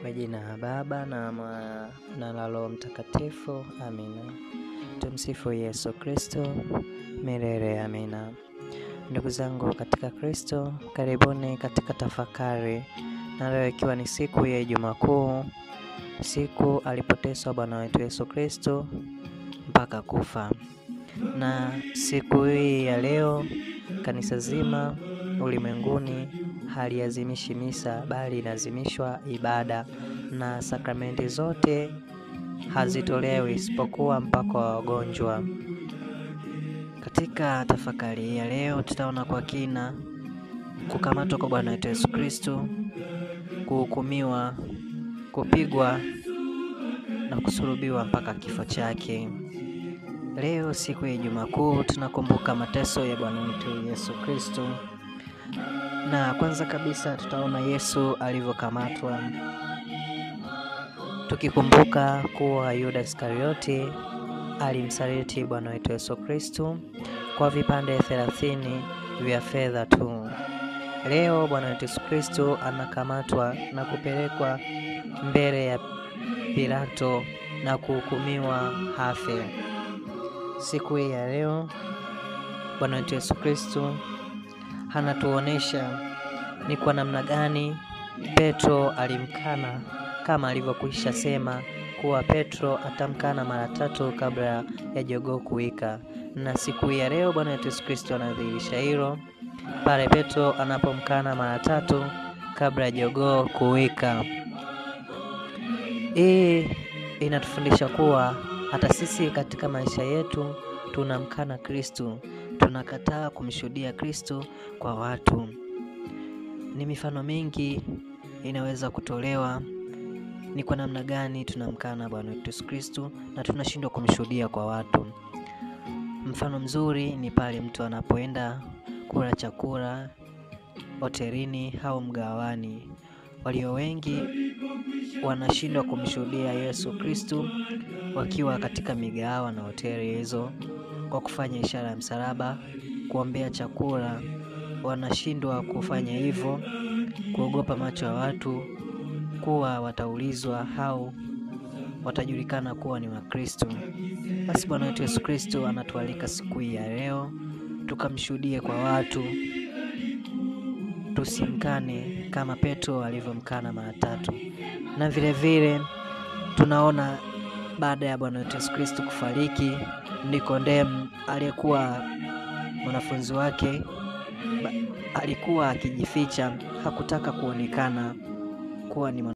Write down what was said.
Kwa jina la Baba na la Roho Mtakatifu, amina. Tumsifu Yesu Kristo milele, amina. Ndugu zangu katika Kristo, karibuni katika tafakari, na leo ikiwa ni siku ya Ijumaa Kuu, siku alipoteswa Bwana wetu Yesu Kristo mpaka kufa. Na siku hii ya leo kanisa zima ulimwenguni haliazimishi misa, bali inazimishwa ibada, na sakramenti zote hazitolewi isipokuwa mpako wa wagonjwa. Katika tafakari ya leo tutaona kwa kina kukamatwa kwa Bwana wetu Yesu Kristo, kuhukumiwa, kupigwa na kusulubiwa mpaka kifo chake. Leo siku ya Ijumaa Kuu tunakumbuka mateso ya Bwana wetu Yesu Kristo. Na kwanza kabisa tutaona Yesu alivyokamatwa, tukikumbuka kuwa Yuda Iskarioti alimsaliti Bwana wetu Yesu Kristo kwa vipande 30 vya fedha tu. Leo Bwana wetu Yesu Kristo anakamatwa na kupelekwa mbele ya Pilato na kuhukumiwa afe. Siku hii ya leo Bwana wetu Yesu Kristo anatuonesha ni kwa namna gani Petro alimkana, kama alivyokwisha sema kuwa Petro atamkana mara 3 kabla ya jogoo kuwika. Na siku ya leo Bwana wetu Yesu Kristo anadhihirisha hilo pale Petro anapomkana mara 3 kabla ya jogoo kuwika. Hii inatufundisha kuwa hata sisi katika maisha yetu tunamkana Kristo, tunakataa kumshuhudia Kristo kwa watu. Ni mifano mingi inaweza kutolewa ni kwa namna gani tunamkana Bwana wetu Yesu Kristo na tunashindwa kumshuhudia kwa watu. Mfano mzuri ni pale mtu anapoenda kula chakula hotelini au mgawani. Walio wengi wanashindwa kumshuhudia Yesu Kristo wakiwa katika migahawa na hoteli hizo kwa kufanya ishara ya msalaba, kuombea chakula. Wanashindwa kufanya hivyo kuogopa macho ya watu, kuwa wataulizwa au watajulikana kuwa ni Wakristo. Basi Bwana wetu Yesu Kristo anatualika siku hii ya leo tukamshuhudie kwa watu, tusimkane kama Petro alivyomkana mara 3. Na vile vile tunaona baada ya Bwana wetu Yesu Kristo kufariki, Nikodemu aliyekuwa mwanafunzi wake alikuwa akijificha, hakutaka kuonekana kuwa ni